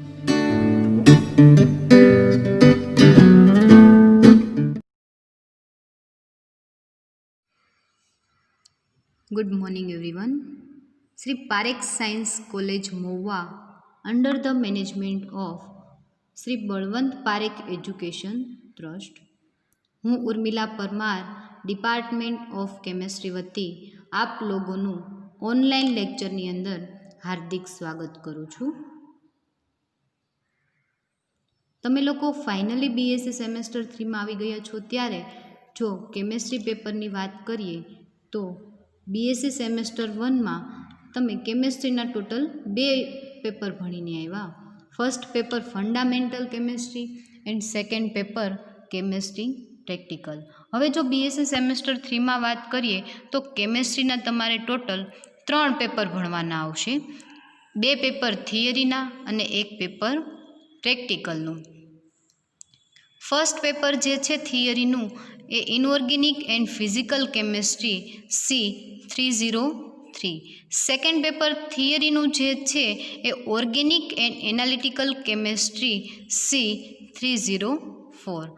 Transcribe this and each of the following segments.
Good morning, everyone. Sri Parekh Science College Mohwa, under the management of Sri Balwant Parekh Education Trust. હું Urmila Parmar, department of chemistry વતી આપ લોકોનું online લેક્ચરની અંદર હાર્દિક સ્વાગત કરું છું. તમે લોકો ફાઇનલી બીએસસી સેમેસ્ટર 3માં આવી ગયા છો. ત્યારે જો કેમેસ્ટ્રી પેપરની વાત કરીએ તો બીએસસી સેમેસ્ટર 1માં તમે કેમેસ્ટ્રીના ટોટલ 2 પેપર ભણીને આવ્યા. First paper fundamental chemistry and second paper chemistry practical. હવે જો બીએસસી સેમેસ્ટર 3માં વાત કરીએ તો કેમેસ્ટ્રીના તમારે ટોટલ 3 પેપર ભણવાના આવશે. 2 પેપર થિયરીના અને 1 પેપર પ્રેક્ટિકલનું. ફર્સ્ટ પેપર જે છે થિયરીનું એ inorganic and physical chemistry C303. Second paper થિયરીનું જે છે એ organic and analytical chemistry C304.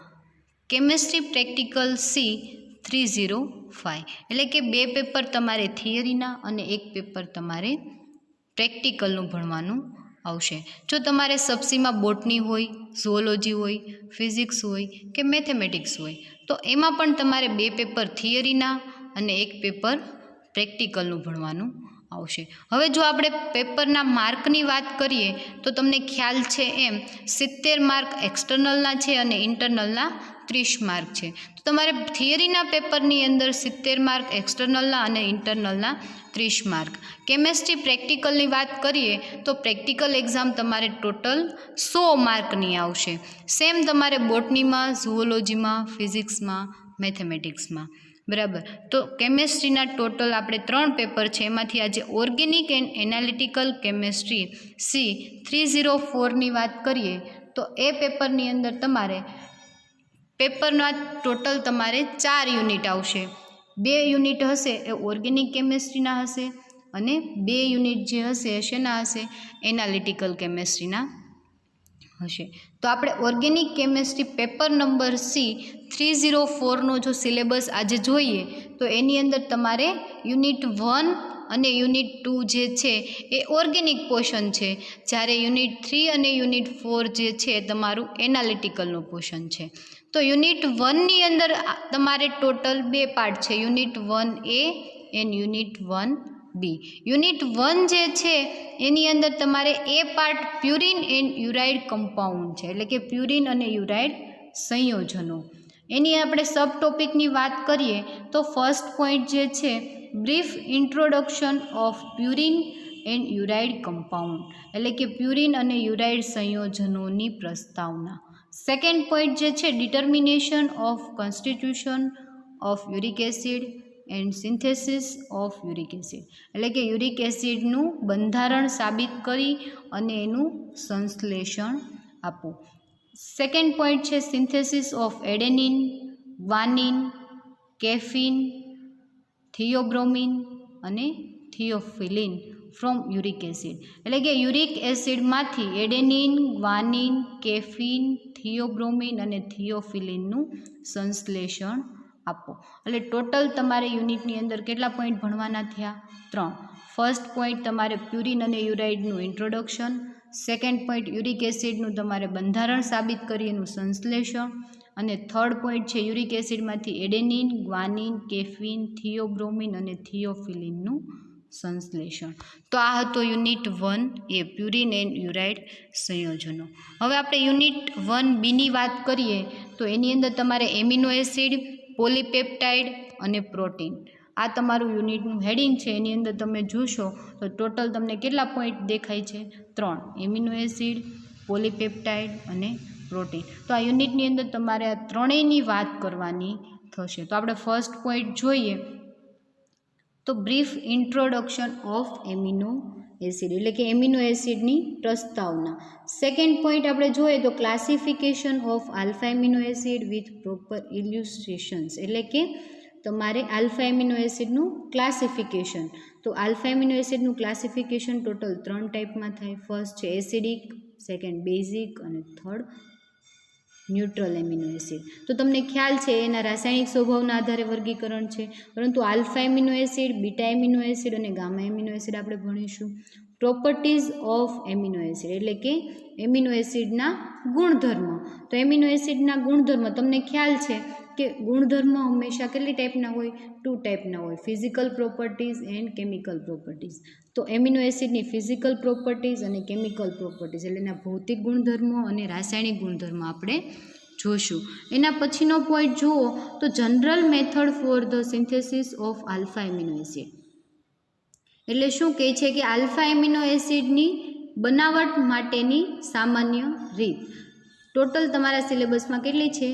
Chemistry practical C305. એટલે કે 2 પેપર તમારે થિયરીના અને 1 પેપર તમારે પ્રેક્ટિકલનું ભણવાનું આવશે. જો તમારે સબસીમાં બોટની હોય, ઝૂઓલોજી હોય, ફિઝિક્સ હોય કે મેથેમેટિક્સ હોય તો એમાં પણ તમારે 2 પેપર થિયરીના અને 1 પેપર પ્રેક્ટિકલનું ભણવાનું આવશે. હવે જો આપણે પેપરના માર્કની વાત કરીએ તો તમને ખ્યાલ છે એમ 70 માર્ક એક્સટર્નલના છે અને ઇન્ટરનલના 30 માર્ક છે. તો તમારે થિયરીના પેપરની અંદર 70 માર્ક એક્સટર્નલના અને ઇન્ટરનલના 30 માર્ક. કેમેસ્ટ્રી પ્રેક્ટિકલની વાત કરીએ તો પ્રેક્ટિકલ એક્ઝામ તમારે ટોટલ 100 માર્કની આવશે. સેમ તમારે બોટનીમાં, ઝૂઓલોજીમાં, ફિઝિક્સમાં, મેથેમેટિક્સમાં. બરાબર. તો કેમેસ્ટ્રીના ટોટલ આપણે 3 પેપર છે. એમાંથી આજે ઓર્ગેનિક એન્ડ એનાલિટિકલ કેમેસ્ટ્રી C304ની વાત કરીએ તો એ પેપરની અંદર તમારે પેપરના ટોટલ તમારે 4 યુનિટ આવશે. 2 યુનિટ હશે એ ઓર્ગેનિક કેમેસ્ટ્રીના હશે અને 2 યુનિટ જે હશે એ શેના હશે? એનાલિટિકલ કેમેસ્ટ્રીના હશે. તો આપણે ઓર્ગેનિક કેમેસ્ટ્રી પેપર નંબર C304નો જો સિલેબસ આજે જોઈએ તો એની અંદર તમારે યુનિટ 1 અને યુનિટ 2 જે છે એ ઓર્ગેનિક પોર્શન છે, જ્યારે યુનિટ 3 અને યુનિટ 4 જે છે તમારું એનાલિટિકલનું પોર્શન છે. તો યુનિટ 1ની અંદર તમારે ટોટલ 2 પાર્ટ છે, unit 1A and unit 1B. Unit 1 જે છે એની અંદર તમારે એ part purine and ureide compound છે, એટલે કે પ્યુરિન અને યુરાઇડ સંયોજનો. એની આપણે સબ ટોપિકની વાત કરીએ તો ફર્સ્ટ પોઈન્ટ જે છે brief introduction of purine and ureide compound, એટલે કે પ્યુરિન અને યુરાઇડ સંયોજનોની પ્રસ્તાવના. સેકન્ડ પોઈન્ટ જે છે determination of constitution of uric acid and synthesis of uric acid, એટલે કે યુરિક એસિડનું બંધારણ સાબિત કરી અને એનું સંશ્લેષણ આપવું. સેકન્ડ પોઈન્ટ છે synthesis of adenine, guanine, caffeine, theobromine અને થિયોફિલિન ફ્રોમ યુરિક એસિડ, એટલે કે યુરિક એસિડમાંથી એડેનિન, ગ્વાનિન, કેફીન, થિયોબ્રોમિન અને થિયોફિલિનનું સંશ્લેષણ આપો. એટલે ટોટલ તમારે યુનિટની અંદર કેટલા પોઈન્ટ ભણવાના થયા? 3. ફર્સ્ટ પોઈન્ટ તમારે પ્યુરિન અને યુરાઇડનું ઇન્ટ્રોડક્શન, સેકન્ડ પોઈન્ટ યુરિક એસિડનું તમારે બંધારણ સાબિત કરી એનું સંશ્લેષણ, અને થર્ડ પોઈન્ટ છે યુરિક એસિડમાંથી એડેનિન, ગ્વાનિન, કેફીન, થિયોબ્રોમિન અને થિયોફિલિનનું સંશ્લેષણ. તો આ હતો unit 1A purine and ureide સંયોજનો. હવે આપણે યુનિટ 1Bની વાત કરીએ તો એની અંદર તમારે એમિનો એસિડ, પોલીપેપ્ટાઇડ અને પ્રોટીન, આ તમારું યુનિટનું હેડિંગ છે. એની અંદર તમે જોશો તો ટોટલ તમને કેટલા પોઈન્ટ દેખાય છે? 3. એમિનો એસિડ, પોલીપેપ્ટાઇડ અને પ્રોટીન. તો આ યુનિટની અંદર તમારે આ ત્રણેયની વાત કરવાની થશે. તો આપણે ફર્સ્ટ પોઈન્ટ જોઈએ તો brief introduction of amino acid, એટલે કે એમિનો એસિડની પ્રસ્તાવના. સેકન્ડ પોઈન્ટ આપણે જોઈએ તો classification of alpha amino acid with proper illustrations, એટલે કે તમારે આલ્ફા એમિનો એસિડનું ક્લાસિફિકેશન. તો આલ્ફા એમિનો એસિડનું ક્લાસિફિકેશન ટોટલ 3 ટાઈપમાં થાય. ફર્સ્ટ છે એસિડિક, સેકન્ડ બેઝિક અને થર્ડ ન્યુટ્રલ એમિનો એસિડ. તો તમને ખ્યાલ છે એના રાસાયણિક સ્વભાવના આધારે વર્ગીકરણ છે, પરંતુ alpha amino acid, beta amino acid અને ગામા એમિનો એસિડ આપણે ભણીશું. પ્રોપર્ટીઝ ઓફ એમિનો એસિડ એટલે કે એમિનો એસિડના ગુણધર્મ. તો એમિનો એસિડના ગુણધર્મ તમને ખ્યાલ છે કે ગુણધર્મ હંમેશા કેટલી ટાઈપના હોય? 2 ટાઈપના હોય, physical properties and chemical properties. તો એમિનો એસિડની ફિઝિકલ પ્રોપર્ટીઝ અને કેમિકલ પ્રોપર્ટીઝ એટલે એના ભૌતિક ગુણધર્મો અને રાસાયણિક ગુણધર્મો આપણે જોશું. એના પછીનો પોઈન્ટ જુઓ તો general method for the synthesis of alpha amino acid. એટલે શું કહે છે કે આલ્ફા એમિનો એસિડની બનાવટ માટેની સામાન્ય રીત. ટોટલ તમારા સિલેબસમાં કેટલી છે?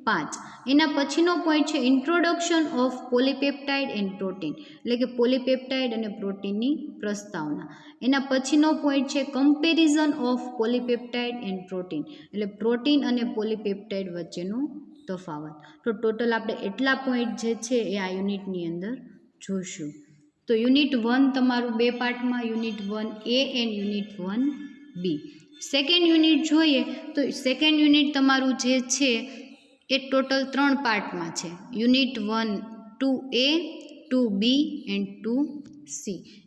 5. એના પછીનો પોઈન્ટ છે introduction of polypeptide and protein એટલે કે પોલીપેપ્ટાઇડ અને પ્રોટીનની પ્રસ્તાવના. એના પછીનો પોઈન્ટ છે comparison of polypeptide and protein એટલે પ્રોટીન અને પોલીપેપ્ટાઇડ વચ્ચેનો તફાવત. તો ટોટલ આપણે એટલા પોઈન્ટ જે છે એ આ યુનિટની અંદર જોશું. તો યુનિટ 1 તમારું 2 પાર્ટમાં, unit 1A and unit 1B. Second unit જોઈએ તો સેકન્ડ યુનિટ તમારું જે છે એ ટોટલ 3 પાર્ટમાં છે. Unit 1 2A, 2B and 2C.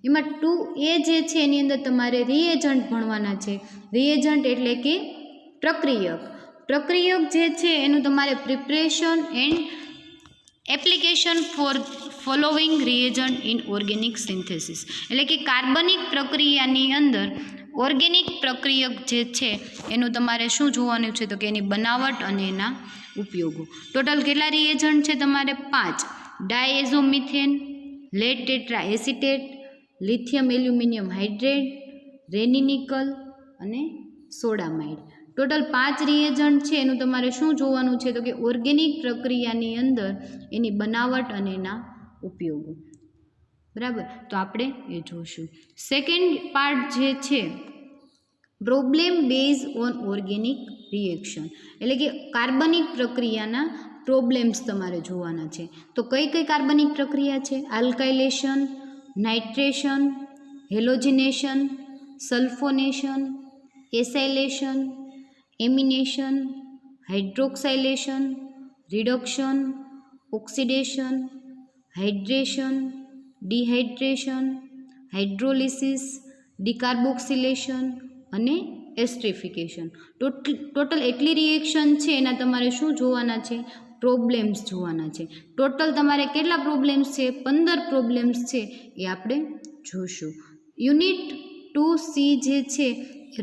એમાં 2A જે છે એની અંદર તમારે રિએજન્ટ ભણવાના છે. રિએજન્ટ એટલે કે પ્રક્રિયક. પ્રક્રિયક જે છે એનું તમારે preparation and application for following reagent in organic synthesis એટલે કે કાર્બનિક પ્રક્રિયાની અંદર ઓર્ગેનિક પ્રક્રિયક જે છે એનું તમારે શું જોવાનું છે તો કે એની બનાવટ અને એના ઉપયોગો. ટોટલ કેટલા રિએજન્ટ છે તમારે? 5. Diazomethane, lead tetra acetate, lithium aluminium hydrate, Raney nickel અને સોડામાઇડ. ટોટલ 5 રિએજન્ટ છે એનું તમારે શું જોવાનું છે તો કે ઓર્ગેનિક પ્રક્રિયાની અંદર એની બનાવટ અને એના ઉપયોગો. બરાબર, તો આપણે એ જોશું. સેકન્ડ પાર્ટ જે છે problem base on organic reaction એટલે કે કાર્બનિક પ્રક્રિયાના પ્રોબ્લેમ્સ તમારે જોવાના છે. તો કઈ કઈ કાર્બનિક પ્રક્રિયા છે? Alkylation, nitration, halogenation, sulphonation, acylation, amination, hydroxylation, reduction, oxidation, hydration, dehydration, hydrolysis, decarboxylation અને એસ્ટ્રિફિકેશન. ટોટલ એટલી રિએક્શન છે એના તમારે શું જોવાના છે? પ્રોબ્લેમ્સ જોવાના છે. ટોટલ તમારે કેટલા પ્રોબ્લેમ્સ છે? 15 પ્રોબ્લેમ્સ છે એ આપણે જોશું. યુનિટ 2C જે છે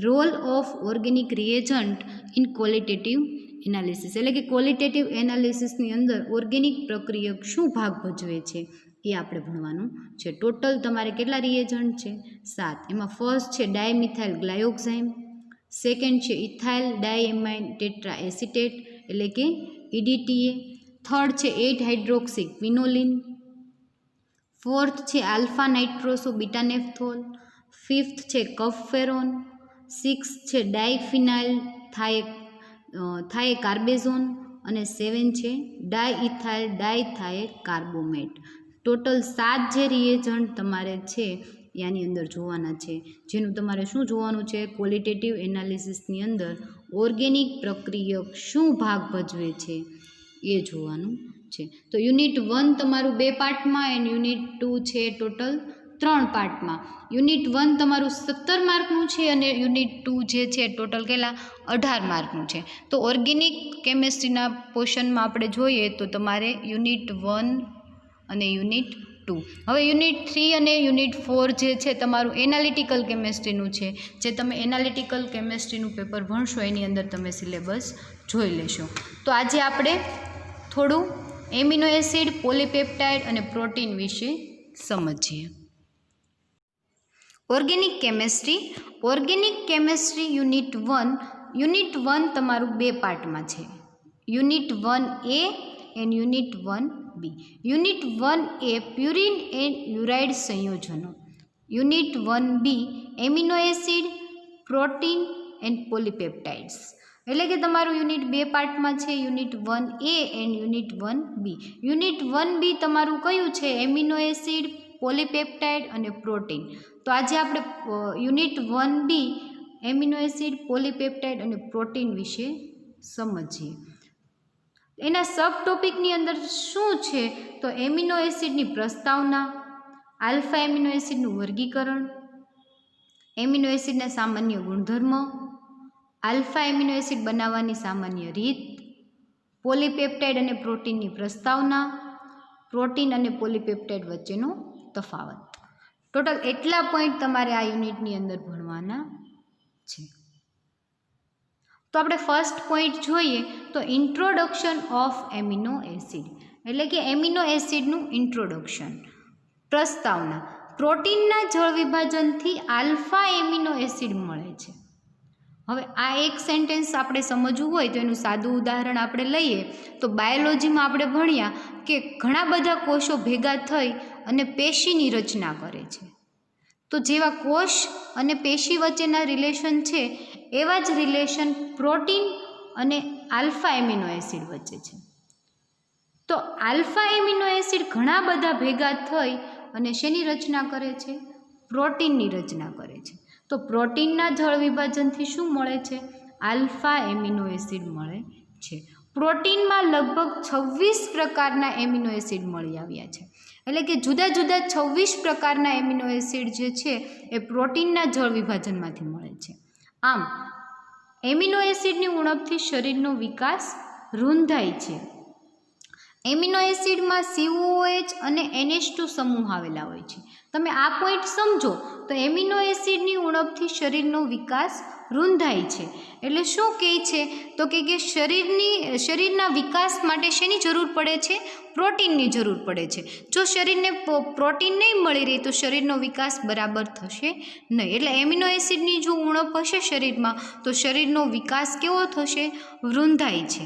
role of organic reagent in qualitative analysis એટલે કે ક્વોલિટેટિવ એનાલિસિસની અંદર ઓર્ગેનિક પ્રક્રિયક શું ભાગ ભજવે છે એ આપણે ભણવાનું છે. ટોટલ તમારે કેટલા રિએજન્ટ છે? 7. એમાં ફર્સ્ટ છે ડાયમિથાઇલ ગ્લાયોક્સાઇમ, સેકન્ડ છે ઇથાઇલ ડાયએમાઇન ટેટ્રા એસિટેટ એટલે કે EDTA, થર્ડ છે 8 હાઇડ્રોક્સી ક્વિનોલિન, ફોર્થ છે આલ્ફા નાઇટ્રોસો બીટાનેફ્થોલ, ફિફ્થ છે કફફેરોન, સિક્સ છે ડાયફિનાઇલ થાયકાર્બેઝોન અને 7 છે ડાયઇથાઇલ ડાયથાયકાર્બોમેટ. ટોટલ 7 જે રિએજન્ટ તમારે છે એની અંદર જોવાના છે, જેનું તમારે શું જોવાનું છે? ક્વોલિટેટિવ એનાલિસિસની અંદર ઓર્ગેનિક પ્રક્રિયક શું ભાગ ભજવે છે એ જોવાનું છે. તો યુનિટ 1 તમારું 2 પાર્ટમાં એન્ડ યુનિટ 2 છે ટોટલ 3 પાર્ટમાં. યુનિટ 1 તમારું 17 માર્કનું છે અને યુનિટ 2 જે છે ટોટલ કેટલા? 18 માર્કનું છે. તો ઓર્ગેનિક કેમેસ્ટ્રીના પોર્શનમાં આપણે જોઈએ તો તમારે યુનિટ 1 અને યુનિટ 2. હવે યુનિટ 3 અને યુનિટ 4 જે છે તમારું એનાલિટિકલ કેમેસ્ટ્રીનું છે. જે તમે એનાલિટિકલ કેમેસ્ટ્રીનું પેપર ભણશો એની અંદર તમે સિલેબસ જોઈ લેશો. તો આજે આપણે થોડું એમિનો એસિડ, પોલીપેપ્ટાઇડ અને પ્રોટીન વિશે સમજીએ. ઓર્ગેનિક કેમેસ્ટ્રી યુનિટ 1 તમારું 2 પાર્ટમાં છે. Unit 1A and unit 1B. Unit 1A purine and ureide સંયોજનો, unit 1B amino acid, protein and polypeptides. એટલે કે તમારું યુનિટ 2 પાર્ટમાં છે, unit 1A and unit 1B. Unit 1B તમારું કયું છે? એમિનો એસિડ, પોલીપેપ્ટાઇડ અને પ્રોટીન. તો આજે આપણે unit 1B amino acid, polypeptide અને પ્રોટીન વિશે સમજીએ. એના સબ ટોપિકની અંદર શું છે તો એમિનો એસિડની પ્રસ્તાવના, આલ્ફા એમિનો એસિડનું વર્ગીકરણ, એમિનો એસિડના સામાન્ય ગુણધર્મ, આલ્ફા એમિનો એસિડ બનાવવાની સામાન્ય રીત, પોલીપેપ્ટાઇડ અને પ્રોટીનની પ્રસ્તાવના, પ્રોટીન અને પોલીપેપ્ટાઇડ વચ્ચેનો તફાવત. ટોટલ એટલા પોઈન્ટ તમારે આ યુનિટની અંદર ભણવાના છે. તો આપણે ફર્સ્ટ પોઈન્ટ જોઈએ તો ઇન્ટ્રોડક્શન ઓફ એમિનો એસિડ, એટલે કે એમિનો એસિડનું ઇન્ટ્રોડક્શન, પ્રસ્તાવના. પ્રોટીનના જળ વિભાજનથી આલ્ફા એમિનો એસિડ મળે છે. હવે આ એક સેન્ટેન્સ આપણે સમજવું હોય તો એનું સાદું ઉદાહરણ આપણે લઈએ તો બાયોલોજીમાં આપણે ભણ્યા કે ઘણા બધા કોષો ભેગા થઈ અને પેશીની રચના કરે છે. તો જેવા કોષ અને પેશી વચ્ચેના રિલેશન છે એવા જ રિલેશન પ્રોટીન અને આલ્ફા એમિનો એસિડ વચ્ચે છે. તો આલ્ફા એમિનો એસિડ ઘણા બધા ભેગા થઈ અને શેની રચના કરે છે? પ્રોટીનની રચના કરે છે. તો પ્રોટીનના જળ વિભાજનથી શું મળે છે? આલ્ફા એમિનો એસિડ મળે છે. પ્રોટીનમાં લગભગ 26 પ્રકારના એમિનો એસિડ મળી આવ્યા છે. એટલે કે જુદા જુદા 26 પ્રકારના એમિનો એસિડ જે છે એ પ્રોટીનના જળ વિભાજનમાંથી મળે છે. આમ એમિનો એસિડની ઉણપથી શરીરનો વિકાસ રૂંધાય છે. એમિનો એસિડમાં COOH અને NH2 સમૂહ આવેલા હોય છે. તમે આ પોઈન્ટ સમજો તો એમિનો એસિડની ઉણપથી શરીરનો વિકાસ રૂંધાય છે. એટલે શું કહે છે તો કે શરીરના વિકાસ માટે શેની જરૂર પડે છે? પ્રોટીનની જરૂર પડે છે. જો શરીરને પ્રોટીન નહીં મળી રહે તો શરીરનો વિકાસ બરાબર થશે નહીં. એટલે એમિનો એસિડની જો ઉણપ હશે શરીરમાં તો શરીરનો વિકાસ કેવો થશે? વૃંધાય છે.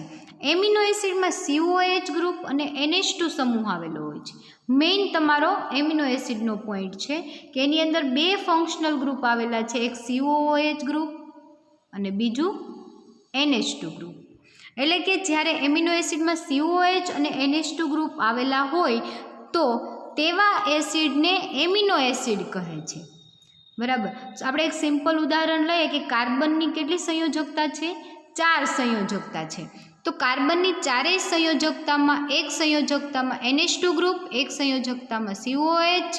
એમિનો એસિડમાં COOH ગ્રુપ અને NH2 સમૂહ આવેલો હોય છે. મેઇન તમારો એમિનો એસિડનો પોઈન્ટ છે કે એની અંદર બે ફંક્શનલ ગ્રુપ આવેલા છે, એક COOH ગ્રુપ અને બીજું NH2 ગ્રુપ. એટલે કે જ્યારે એમિનો એસિડમાં COOH અને NH2 ગ્રુપ આવેલા હોય તો તેવા એસિડને એમિનો એસિડ કહે છે. બરાબર. આપણે એક સિમ્પલ ઉદાહરણ લઈએ કે કાર્બનની કેટલી સંયોજકતા છે? 4 સંયોજકતા છે. તો કાર્બનની ચારેય સંયોજકતામાં એક સંયોજકતામાં NH2 ગ્રુપ, એક સંયોજકતામાં COOH,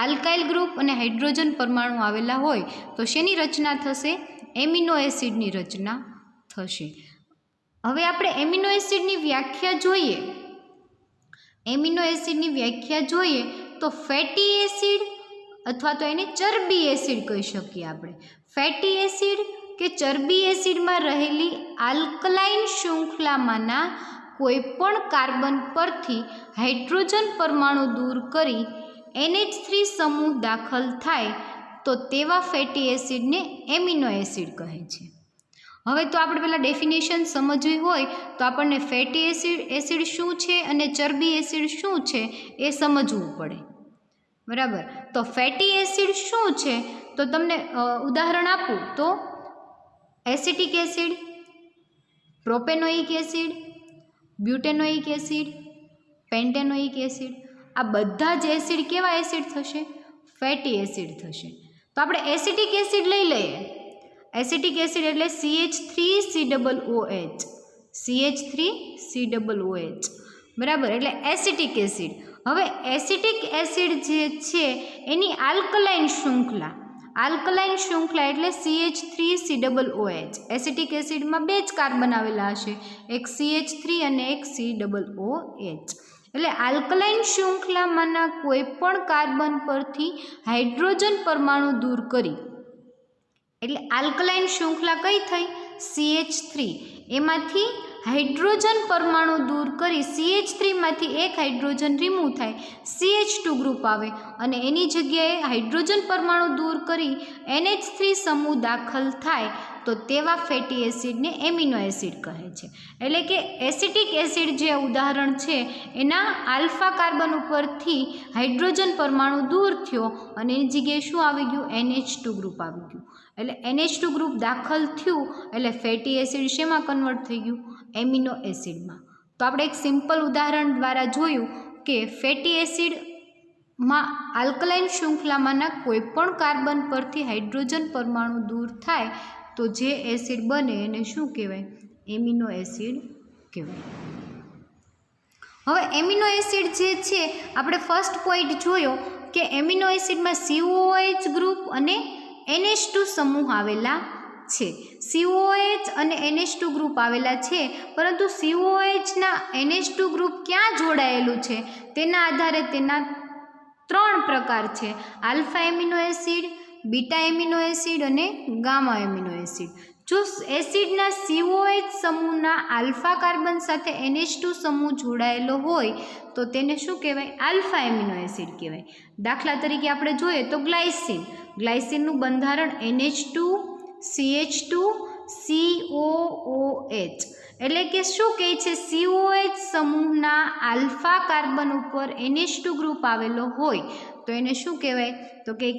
આલ્કાઇલ ગ્રુપ અને હાઇડ્રોજન પરમાણુ આવેલા હોય તો શેની રચના થશે? એમિનો એસિડની રચના થશે. હવે આપણે એમિનો એસિડની વ્યાખ્યા જોઈએ. એમિનો એસિડની વ્યાખ્યા જોઈએ તો ફેટી એસિડ અથવા તો એને ચરબી એસિડ કહી શકીએ આપણે. ફેટી એસિડ કે ચરબી એસિડમાં રહેલી આલ્કલાઇન શૃંખલામાંના કોઈપણ કાર્બન પરથી હાઇડ્રોજન પરમાણુ દૂર કરી NH3 સમૂહ દાખલ થાય તો તેવા ફેટી એસિડને એમિનો એસિડ કહે છે. હવે તો આપણે પહેલાં ડેફિનેશન સમજવી હોય તો આપણને ફેટી એસિડ શું છે અને ચરબી એસિડ શું છે એ સમજવું પડે. બરાબર. તો ફેટી એસિડ શું છે તો તમને ઉદાહરણ આપું તો acetic acid, propanoic acid, butanoic acid, pentanoic acid, આ બધા જ એસિડ કેવા એસિડ થશે? ફેટી એસિડ થશે. તો આપણે એસિટિક એસિડ લઈ લઈએ. એસિટિક એસિડ એટલે CH3COOH, CH3COOH. બરાબર. એટલે એસિટિક એસિડ. હવે એસિટિક એસિડ જે છે એની આલ્કલાઇન શૃંખલા એટલે CH3COOH. એસિટિક એસિડમાં બે જ કાર્બન આવેલા હશે, એક CH3 અને એક COOH. એટલે આલ્કલાઇન શૃંખલામાંના કોઈ પણ કાર્બન પરથી હાઇડ્રોજન પરમાણુ દૂર કરી, એટલે આલ્કલાઇન શૃંખલા કઈ થઈ? CH3. એમાંથી હાઇડ્રોજન પરમાણુ દૂર કરી CH3માંથી એક હાઇડ્રોજન રિમૂવ થાય, CH2 ગ્રુપ આવે અને એની જગ્યાએ હાઇડ્રોજન પરમાણુ દૂર કરી NH3 સમૂહ દાખલ થાય તો તેવા ફેટી એસિડને એમિનો એસિડ કહે છે. એટલે કે એસિટિક એસિડ જે ઉદાહરણ છે એના આલ્ફા કાર્બન ઉપરથી હાઇડ્રોજન પરમાણુ દૂર થયો અને એની જગ્યાએ શું આવી ગયું? NH2 ગ્રુપ આવી ગયું. એટલે NH2 ગ્રુપ દાખલ થયું એટલે ફેટી એસિડ શેમાં કન્વર્ટ થઈ ગયું? એમિનો એસિડમાં. તો આપણે એક સિમ્પલ ઉદાહરણ દ્વારા જોયું કે ફેટી એસિડમાં આલ્કલાઇન શૃંખલામાંના કોઈપણ કાર્બન પરથી હાઇડ્રોજન પરમાણુ દૂર થાય તો જે એસિડ બને એને શું કહેવાય? એમિનો એસિડ કહેવાય. હવે એમિનો એસિડ જે છે આપણે ફર્સ્ટ પોઈન્ટ જોયો કે એમિનો એસિડમાં COOH ગ્રુપ અને NH2 સમૂહ આવેલા છે. COOH અને NH2 ગ્રુપ આવેલા છે, પરંતુ COOH ના NH2 ગ્રુપ ક્યાં જોડાયેલું છે તેના આધારે તેના 3 પ્રકાર છે: alpha amino acid, beta amino acid અને ગામા એમિનો એસિડ. જો એસિડના COOH સમૂહના આલ્ફા કાર્બન સાથે NH2 સમૂહ જોડાયેલો હોય તો તેને શું કહેવાય? આલ્ફા એમિનો એસિડ કહેવાય. દાખલા તરીકે આપણે જોઈએ તો ગ્લાયસિન. ગ્લાયસિનનું બંધારણ NH2 CH2 COOH, એટલે કે શું કહે છે? COOH સમૂહના આલ્ફા કાર્બન ઉપર NH2 ગ્રુપ આવેલો હોય તો એને શું કહેવાય? તો કે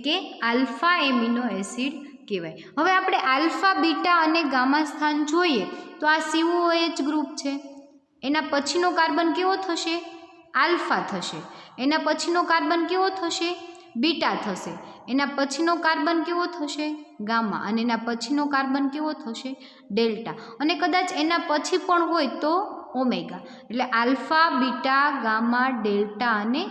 આલ્ફા એમિનો એસિડ કહેવાય. હવે આપણે આલ્ફા, બીટા અને ગામા સ્થાન જોઈએ તો આ COOH ગ્રુપ છે, એના પછીનો કાર્બન કેવો થશે? આલ્ફા થશે. એના પછીનો કાર્બન કેવો થશે? બીટા થશે. એના પછીનો કાર્બન કેવો થશે? ગામા. અને એના પછીનો કાર્બન કેવો થશે? ડેલ્ટા. અને કદાચ એના પછી પણ હોય તો ઓમેગા. એટલે આલ્ફા, બીટા, ગામા, ડેલ્ટા અને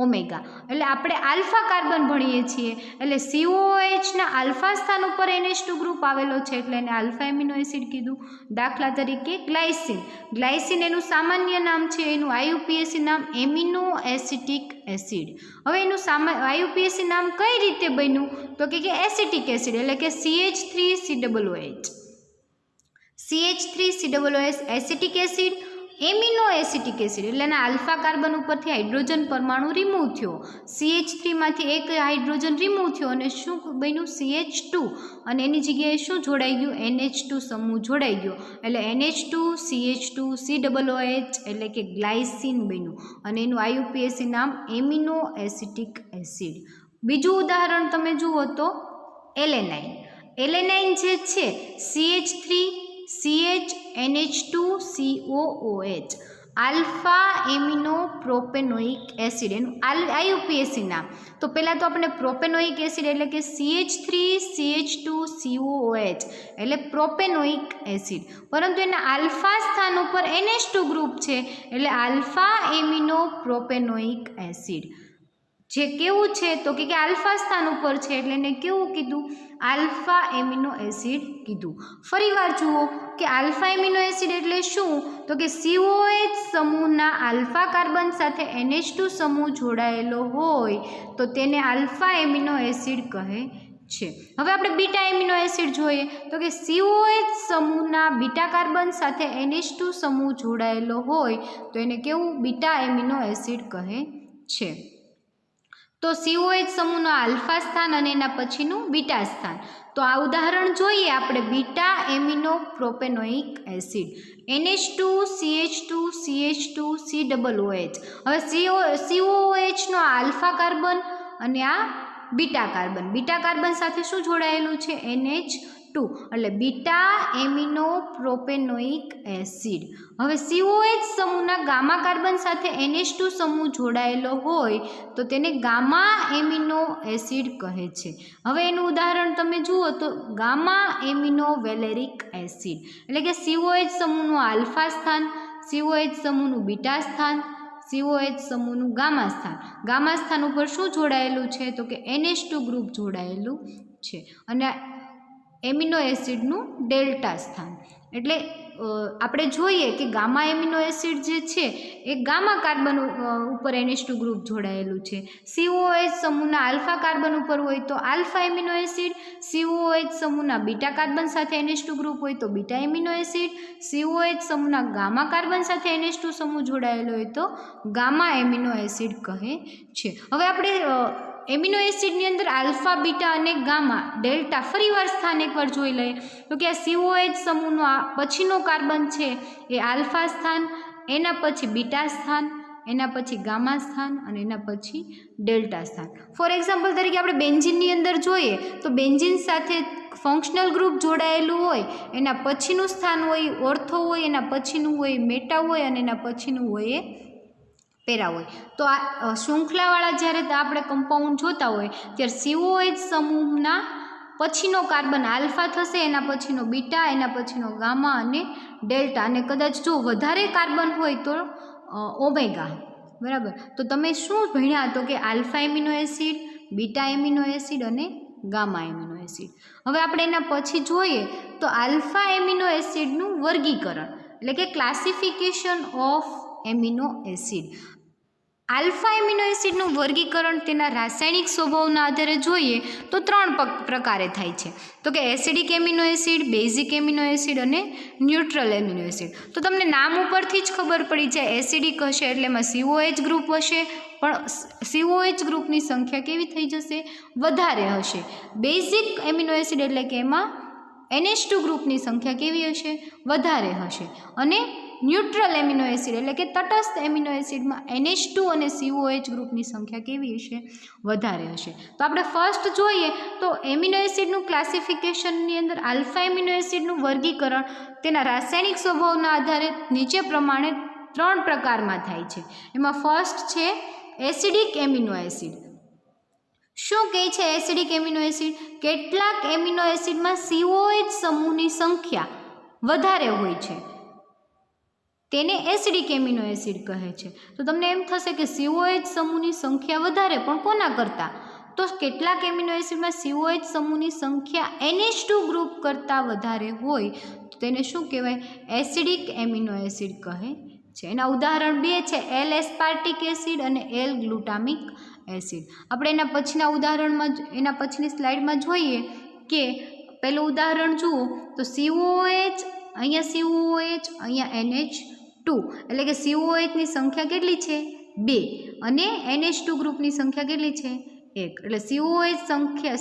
ઓમેગા. એટલે આપણે આલ્ફા કાર્બન ભણીએ છીએ, એટલે COOHના આલ્ફા સ્થાન ઉપર NH2 ગ્રુપ આવેલો છે એટલે એને આલ્ફા એમિનો એસિડ કીધું. દાખલા તરીકે ગ્લાયસિન. ગ્લાયસિન એનું સામાન્ય નામ છે, એનું IUPAC નામ એમિનો એસિટિક એસિડ. હવે એનું IUPAC નામ કઈ રીતે બન્યું? તો કે એસિટિક એસિડ, એટલે કે CH3COOH. CH3COOH acetic acid. Amino acetic acid એટલે એના આલ્ફા કાર્બન ઉપરથી હાઇડ્રોજન પરમાણુ રિમૂવ થયો. CH3માંથી એક હાઇડ્રોજન રિમૂવ થયો અને શું બન્યું? CH2. અને એની જગ્યાએ શું જોડાઈ ગયું? NH2 સમૂહ જોડાઈ ગયો. એટલે NH2 CH2 COOH એટલે કે ગ્લાયસિન બન્યું અને એનું IUPAC નામ એમિનો એસિટિક એસિડ. બીજું ઉદાહરણ તમે જુઓ તો એલેનાઇન. એલેનાઇન જે છે CH3 CH NH2 COOH alpha amino propanoic acid, એનું IUPAC નામ. તો પહેલાં તો આપણે પ્રોપેનોઇક એસિડ એટલે કે CH3CH2COOH એટલે પ્રોપેનોઇક એસિડ, પરંતુ એના આલ્ફા સ્થાન ઉપર NH2 ગ્રુપ છે એટલે આલ્ફા એમિનો પ્રોપેનોઇક એસિડ. જે કેવું છે તો કે આલ્ફા સ્થાન ઉપર છે એટલે એને કેવું કીધું? આલ્ફા એમિનો એસિડ કીધું. ફરીવાર જુઓ કે આલ્ફા એમિનો એસિડ એટલે શું? તો કે COOH સમૂહના આલ્ફા કાર્બન સાથે NH2 સમૂહ જોડાયેલો હોય તો તેને આલ્ફા એમિનો એસિડ કહે છે. હવે આપણે બીટા એમિનો એસિડ જોઈએ તો કે COOH સમૂહના બીટા કાર્બન સાથે NH2 સમૂહ જોડાયેલો હોય તો એને કેવું? બીટા એમિનો એસિડ કહે છે. તો COOH સમૂહનો આલ્ફા સ્થાન અને એના પછીનું બીટા સ્થાન. તો આ ઉદાહરણ જોઈએ આપણે beta amino propanoic acid NH2 CH2 CH2 COOH. હવે COOHનો આલ્ફા કાર્બન અને આ બીટા કાર્બન. બીટા કાર્બન સાથે શું જોડાયેલું છે? NH2 એટલે બીટા એમિનો પ્રોપેનોઇક એસિડ. હવે COH સમૂહના ગામા કાર્બન સાથે NH2 સમૂહ જોડાયેલો હોય તો તેને ગામા એમિનો એસિડ કહે છે. હવે એનું ઉદાહરણ તમે જુઓ તો ગામા એમિનો વેલેરિક એસિડ એટલે કે COH સમૂહનું આલ્ફા સ્થાન, COH સમૂહનું બીટા સ્થાન, COH સમૂહનું ગામા સ્થાન. ગામા સ્થાન ઉપર શું જોડાયેલું છે? તો કે NH2 ગ્રુપ જોડાયેલું છે અને એમિનો એસિડનું ડેલ્ટા સ્થાન. એટલે આપણે જોઈએ કે ગામા એમિનો એસિડ જે છે એ ગામા કાર્બન ઉપર NH2 ગ્રુપ જોડાયેલું છે. COH સમૂહના આલ્ફા કાર્બન ઉપર હોય તો આલ્ફા એમિનો એસિડ, COH સમૂહના બીટા કાર્બન સાથે NH2 ગ્રુપ હોય તો બીટા એમિનો એસિડ, COH સમૂહના ગામા કાર્બન સાથે NH2 સમૂહ જોડાયેલો હોય તો ગામા એમિનો એસિડ કહે છે. હવે આપણે એમિનો એસિડની અંદર આલ્ફા, બીટા અને ગામા, ડેલ્ટા ફરીવાર સ્થાન એકવાર જોઈ લઈએ તો કે આ COH સમૂહનો પછીનો કાર્બન છે એ આલ્ફા સ્થાન, એના પછી બીટા સ્થાન, એના પછી ગામા સ્થાન અને એના પછી ડેલ્ટા સ્થાન. ફોર એક્ઝામ્પલ તરીકે આપણે બેન્ઝીનની અંદર જોઈએ તો બેન્ઝીન સાથે ફંક્શનલ ગ્રુપ જોડાયેલું હોય એના પછીનું સ્થાન હોય ઓર્થો હોય, એના પછીનું હોય મેટા હોય અને એના પછીનું હોય એ પેરા હોય. તો આ શૃંખલાવાળા જ્યારે આપણે કમ્પાઉન્ડ જોતા હોય ત્યારે COH સમૂહના પછીનો કાર્બન આલ્ફા થશે, એના પછીનો બીટા, એના પછીનો ગામા અને ડેલ્ટા, અને કદાચ જો વધારે કાર્બન હોય તો ઓમેગા. બરાબર, તો તમે શું ભણ્યા તો કે alpha amino acid, beta amino acid અને ગામા એમિનો એસિડ. હવે આપણે એના પછી જોઈએ તો આલ્ફા એમિનો એસિડનું વર્ગીકરણ એટલે કે classification of amino acid. Alpha amino એસિડનું વર્ગીકરણ તેના રાસાયણિક સ્વભાવના આધારે જોઈએ તો 3 પ્રકારે થાય છે. તો કે acidic amino acid, basic amino acid અને ન્યુટ્રલ એમિનો એસિડ. તો તમને નામ ઉપરથી જ ખબર પડી જાય, એસિડિક હશે એટલે એમાં COH ગ્રુપ હશે, પણ COH ગ્રુપની સંખ્યા કેવી થઈ જશે? વધારે હશે. બેઝિક એમિનો એસિડ એટલે કે એમાં NH2 ગ્રુપની સંખ્યા કેવી હશે? વધારે હશે. અને ન્યુટ્રલ એમિનો એસિડ એટલે કે તટસ્થ એમિનો એસિડમાં NH2 અને COH ગ્રુપની સંખ્યા કેવી હશે? વધારે હશે. તો આપણે ફર્સ્ટ જોઈએ તો એમિનો એસિડનું ક્લાસિફિકેશનની અંદર આલ્ફા એમિનો એસિડનું વર્ગીકરણ તેના રાસાયણિક સ્વભાવના આધારે નીચે પ્રમાણે 3 પ્રકારમાં થાય છે. એમાં ફર્સ્ટ છે એસિડિક એમિનો એસિડ. શું કહે છે એસિડિક એમિનો એસિડ? કેટલાક એમિનો એસિડમાં COH સમૂહની સંખ્યા વધારે હોય છે, તેને એસિડિક એમિનો એસિડ કહે છે. તો તમને એમ થશે કે COH સમૂહની સંખ્યા વધારે, પણ કોના કરતાં? તો કેટલાક એમિનો એસિડમાં COH સમૂહની સંખ્યા NH2 ગ્રુપ કરતાં વધારે હોય તો તેને શું કહેવાય? એસિડિક એમિનો એસિડ કહે છે. એના ઉદાહરણ 2 છે એલ એસ્પાર્ટિક એસિડ અને એલ ગ્લુટામિક એસિડ. આપણે એના પછીના ઉદાહરણમાં એના પછીની સ્લાઇડમાં જોઈએ કે પહેલું ઉદાહરણ જુઓ તો COH, અહીંયા COH, અહીંયા NH2 એટલે કે COHની સંખ્યા કેટલી છે? 2 અને NH2 ગ્રુપની સંખ્યા કેટલી છે? 1. એટલે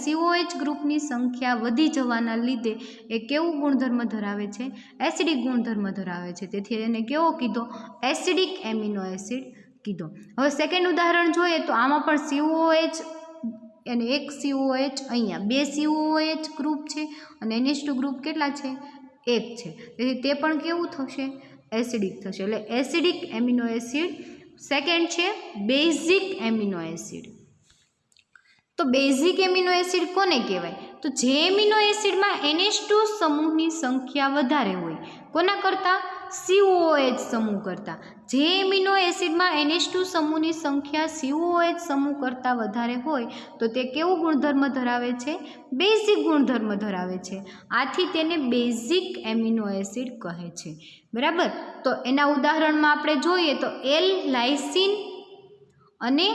COH ગ્રુપની સંખ્યા વધી જવાના લીધે એ કેવું ગુણધર્મ ધરાવે છે? એસિડિક ગુણધર્મ ધરાવે છે. તેથી એને કેવો કીધો? એસિડિક એમિનો એસિડ કીધો. હવે સેકન્ડ ઉદાહરણ જોઈએ તો આમાં પણ COH અને એક COH, અહીંયા 2 COH ગ્રુપ છે અને NH2 ગ્રુપ કેટલા છે? 1 છે. તેથી તે પણ કેવું થશે? એસિડિક થશે. એટલે એસિડિક એમિનો એસિડ. સેકન્ડ છે બેઝિક એમિનો એસિડ. તો બેઝિક એમિનો એસિડ કોને કહેવાય? તો જે એમિનો એસિડમાં NH2 સમૂહની સંખ્યા વધારે હોય, કોના કરતાં? COH સમૂહ કરતાં. જે એમિનો એસિડમાં NH2 સમૂહની સંખ્યા COH સમૂહ કરતાં વધારે હોય તો તે કેવું ગુણધર્મ ધરાવે છે? બેઝિક ગુણધર્મ ધરાવે છે. આથી તેને બેઝિક એમિનો એસિડ કહે છે. બરાબર, તો એના ઉદાહરણમાં આપણે જોઈએ તો એલ લાઇસિન અને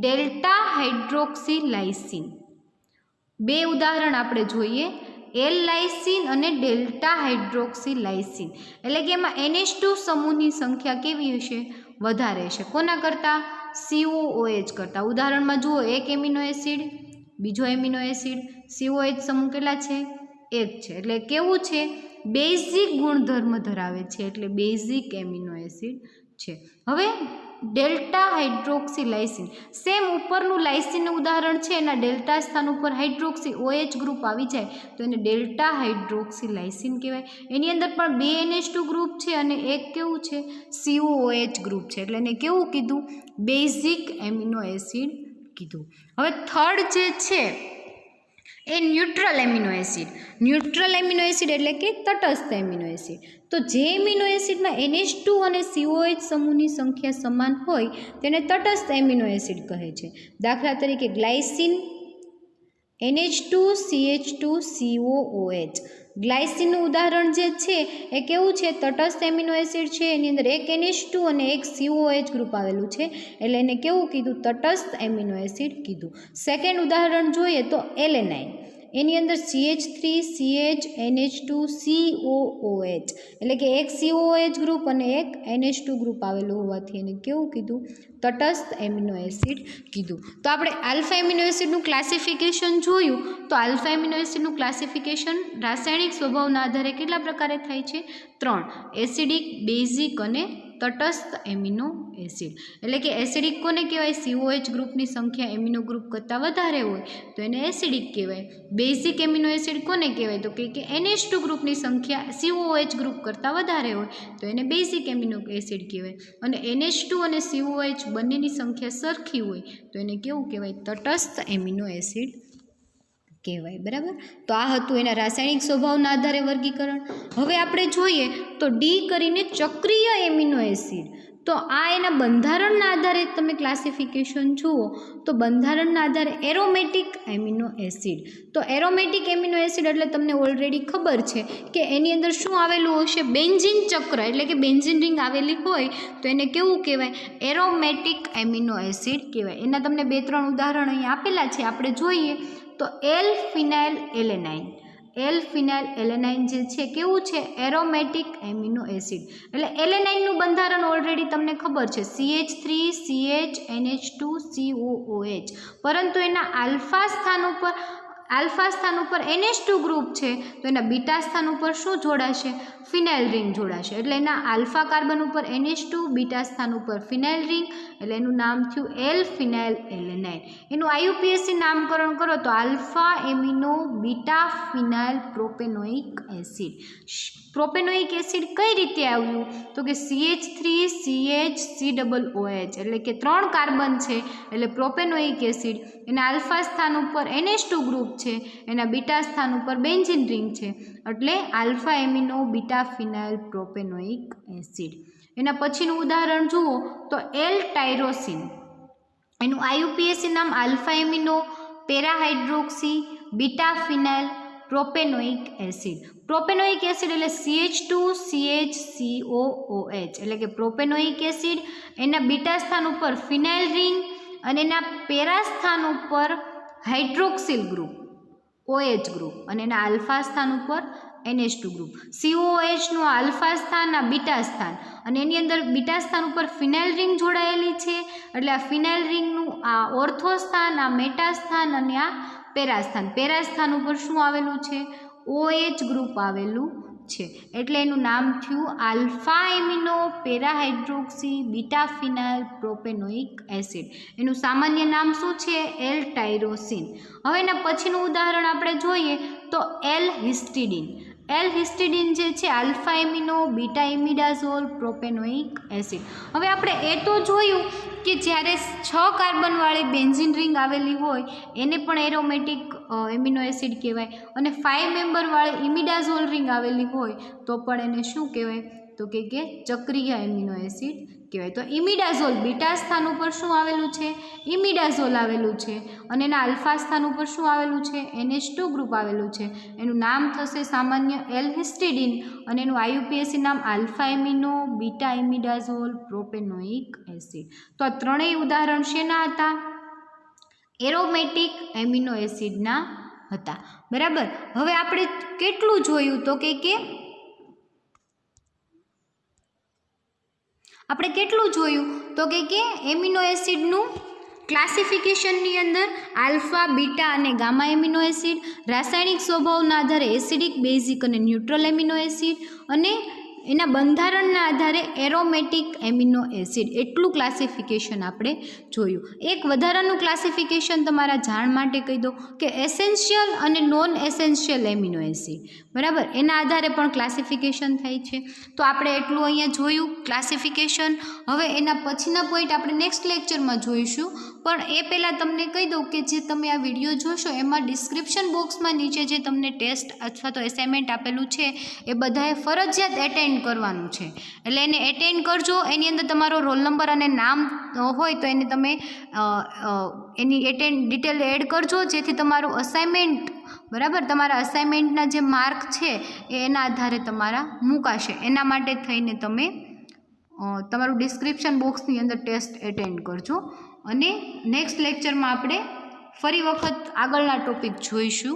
ડેલ્ટા હાઇડ્રોક્સી લાઇસિન. 2 ઉદાહરણ આપણે જોઈએ, એલ લાઇસિન અને ડેલ્ટા હાઇડ્રોક્સી લાઇસિન. એટલે કે એમાં NH2 સમૂહની સંખ્યા કેવી હશે? વધારે હશે. કોના કરતાં? COOH કરતાં. ઉદાહરણમાં જુઓ, એક એમિનો એસિડ, બીજો એમિનો એસિડ, COH સમૂહ કેટલા છે? 1 છે. એટલે કેવું છે? બેઝિક ગુણધર્મ ધરાવે છે, એટલે બેઝિક એમિનો એસિડ છે. હવે ડેલ્ટા હાઇડ્રોક્સી લાઇસિન, સેમ ઉપરનું લાઇસિનનું ઉદાહરણ છે, એના ડેલ્ટા સ્થાન ઉપર હાઇડ્રોક્સી OH ગ્રુપ આવી જાય તો એને ડેલ્ટા હાઇડ્રોક્સી લાઇસિન કહેવાય. એની અંદર પણ 2 NH2 ગ્રુપ છે અને એક કેવું છે? COOH ગ્રુપ છે. એટલે એને કેવું કીધું? બેઝિક એમિનો એસિડ કીધું. હવે થર્ડ જે છે એ neutral amino acid. Neutral amino acid એટલે કે તટસ્થ એમિનો એસિડ. તો જે એમિનો એસિડમાં NH2 અને COH સમૂહની સંખ્યા સમાન હોય તેને તટસ્થ એમિનો એસિડ કહે છે. દાખલા તરીકે ગ્લાયસિન, NH2 CH2 COOH. ગ્લાયસિનનું ઉદાહરણ જે છે એ કેવું છે? તટસ્થ એમિનો એસિડ છે. એની અંદર એક NH2 અને એક COH ગ્રુપ આવેલું છે, એટલે એને કેવું કીધું? તટસ્થ એમિનો એસિડ કીધું. સેકન્ડ ઉદાહરણ જોઈએ તો એલેનાઇન. એની અંદર CH3 CH NH2 COOH એટલે કે એક COOH ગ્રુપ અને એક NH2 ગ્રુપ આવેલું હોવાથી એને કેવું કીધું? તટસ્થ એમિનો એસિડ કીધું. તો આપણે આલ્ફા એમિનો એસિડનું ક્લાસિફિકેશન જોયું. તો આલ્ફા એમિનો એસિડનું ક્લાસિફિકેશન રાસાયણિક સ્વભાવના આધારે કેટલા પ્રકારે થાય છે? 3. એસિડિક, બેઝિક અને તટસ્થ એમિનો એસિડ. એટલે કે એસિડિક કોને કહેવાય? COH ગ્રુપની સંખ્યા એમિનો ગ્રુપ કરતાં વધારે હોય તો એને એસિડિક કહેવાય. બેઝિક એમિનો એસિડ કોને કહેવાય? તો કે NH2 ગ્રુપની સંખ્યા COH ગ્રુપ કરતાં વધારે હોય તો એને બેઝિક એમિનો એસિડ કહેવાય. અને NH2 અને COH બંનેની સંખ્યા સરખી હોય તો એને કેવું કહેવાય? તટસ્થ એમિનો એસિડ કહેવાય. બરાબર, તો આ હતું એના રાસાયણિક સ્વભાવના આધારે વર્ગીકરણ. હવે આપણે જોઈએ તો ડી કરીને ચક્રીય એમિનો એસિડ. તો આ એના બંધારણના આધારે તમે ક્લાસિફિકેશન જુઓ તો બંધારણના આધારે એરોમેટિક એમિનો એસિડ. તો એરોમેટિક એમિનો એસિડ એટલે તમને ઓલરેડી ખબર છે કે એની અંદર શું આવેલું હશે, બેન્ઝીન ચક્ર એટલે કે બેન્ઝીન રિંગ આવેલી હોય તો એને કેવું કહેવાય, એરોમેટિક એમિનો એસિડ કહેવાય. એના તમને 2-3 ઉદાહરણ અહીં આપેલા છે, આપણે જોઈએ તો એલ ફિનાઇલ એલેનાઇન. એલ ફિનાઇલ એલેનાઇન જે છે કેવું છે, એરોમેટિક એમિનો એસિડ. એટલે એલેનાઇનનું બંધારણ ઓલરેડી તમને ખબર છે, CH3CHNH2COOH, પરંતુ એના આલ્ફા સ્થાન ઉપર NH2 ગ્રુપ છે તો એના બીટા સ્થાન ઉપર શું જોડાશે, ફિનાઇલ રિંગ જોડાશે. એટલે એના આલ્ફા કાર્બન ઉપર NH2, બીટા સ્થાન ઉપર ફિનાઇલ રિંગ, એટલે એનું નામ થયું એલ ફિનાઇલ એલેનાઇન. એનું IUPAC નામકરણ કરો તો આલ્ફા એમિનો બીટા ફિનાઇલ પ્રોપેનોઇક એસિડ. પ્રોપેનોઇક એસિડ કઈ રીતે આવ્યું તો કે CH3CHCOOH એટલે કે 3 કાર્બન છે એટલે પ્રોપેનોઇક એસિડ. એના આલ્ફા સ્થાન ઉપર NH2 ગ્રુપ છે, એના બીટા સ્થાન ઉપર બેન્ઝીન રિંગ છે એટલે આલ્ફા એમિનો બીટા ફિનાઇલ પ્રોપેનોઇક એસિડ. એના પછીનું ઉદાહરણ જુઓ તો એલ ટાયરોસિન. એનું IUPAC નામ આલ્ફા એમિનો પેરાહાઇડ્રોક્સી બીટા ફિનાઇલ પ્રોપેનોઇક એસિડ. પ્રોપેનોઇક એસિડ એટલે CH2CHCOOH એટલે કે પ્રોપેનોઇક એસિડ. એના બીટા સ્થાન ઉપર ફિનાઇલ રિંગ અને એના પેરા સ્થાન ઉપર હાઇડ્રોક્સિલ ગ્રુપ OH ગ્રુપ અને એના આલ્ફા સ્થાન ઉપર NH2 ગ્રુપ. COOH નું આલ્ફા સ્થાન, આ બીટા સ્થાન, અને એની અંદર બીટા સ્થાન ઉપર ફિનાઇલ રિંગ જોડાયેલી છે એટલે આ ફિનાઇલ રિંગનું આ ઓર્થો સ્થાન, આ મેટા સ્થાન અને આ પેરા સ્થાન. પેરા સ્થાન ઉપર શું આવેલું છે, OH ગ્રુપ આવેલું છે એટલે એનું નામ થયું આલ્ફા એમિનો પેરાહાઇડ્રોક્સી બીટા ફિનાઇલ પ્રોપેનોઇક એસિડ. એનું સામાન્ય નામ શું છે, એલ ટાયરોસિન. હવે એના પછીનું ઉદાહરણ આપણે જોઈએ તો એલ હિસ્ટિડિન. એલ હિસ્ટિડિન જે છે alpha amino beta imidazole propanoic acid. હવે આપણે એ તો જોયું કે જ્યારે 6 કાર્બનવાળી બેન્ઝીન રિંગ આવેલી હોય એને પણ એરોમેટિક એમિનો એસિડ કહેવાય, અને 5 મેમ્બરવાળી ઇમિડાઝોલ રિંગ આવેલી હોય તો પણ એને શું કહેવાય તો કે ચક્રીય એમિનો એસિડ કહેવાય. તો ઇમિડાઝોલ બીટા સ્થાન ઉપર શું આવેલું છે, ઇમિડાઝોલ આવેલું છે, અને એના આલ્ફા સ્થાન ઉપર શું આવેલું છે, NH2 ગ્રુપ આવેલું છે. એનું નામ થશે સામાન્ય એલ હિસ્ટિડિન અને એનું IUPAC નામ alpha amino beta imidazole propanoic acid. તો આ ત્રણેય ઉદાહરણ શેના હતા, એરોમેટિક એમિનો એસિડના હતા. બરાબર, હવે આપણે કેટલું જોયું તો કે આપણે કેટલું જોયું તો કે એમિનો એસિડનું ક્લાસિફિકેશનની અંદર આલ્ફા, બીટા અને ગામા એમિનો એસિડ, રાસાયણિક સ્વભાવના આધારે એસિડિક, બેઝિક અને ન્યુટ્રલ એમિનો એસિડ, અને એના બંધારણના આધારે એરોમેટિક એમિનો એસિડ. એટલું ક્લાસિફિકેશન આપણે જોયું. એક વધારાનું ક્લાસિફિકેશન તમારા જાણ માટે કહી દો કે એસેન્શિયલ અને નોન એસેન્શિયલ એમિનો એસિડ. બરાબર, એના આધારે પણ ક્લાસિફિકેશન થાય છે. તો આપણે એટલું અહીંયા જોયું ક્લાસિફિકેશન. હવે એના પછીના પોઈન્ટ આપણે નેક્સ્ટ લેક્ચરમાં જોઈશું, પણ એ પહેલાં તમને કહી દઉં કે જે તમે આ વિડીયો જોશો એમાં ડિસ્ક્રિપ્શન બોક્સમાં નીચે જે તમને ટેસ્ટ અથવા તો એસાઇનમેન્ટ આપેલું છે એ બધાએ ફરજિયાત એટેન્ડ કરવાનું છે. એટલે એને એટેન્ડ કરજો. એની અંદર તમારો રોલ નંબર અને નામ હોય તો એને તમે એની ડિટેલ એડ કરજો, જેથી તમારું અસાઇનમેન્ટ, બરાબર, તમારા અસાઇનમેન્ટના જે માર્ક છે એ એના આધારે તમારા મૂકાશે. એના માટે થઈને તમે તમારું ડિસ્ક્રિપ્શન બોક્સની અંદર ટેસ્ટ એટેન્ડ કરજો. અને નેક્સ્ટ લેક્ચરમાં આપણે ફરી વખત આગળના ટોપિક જોઈશું.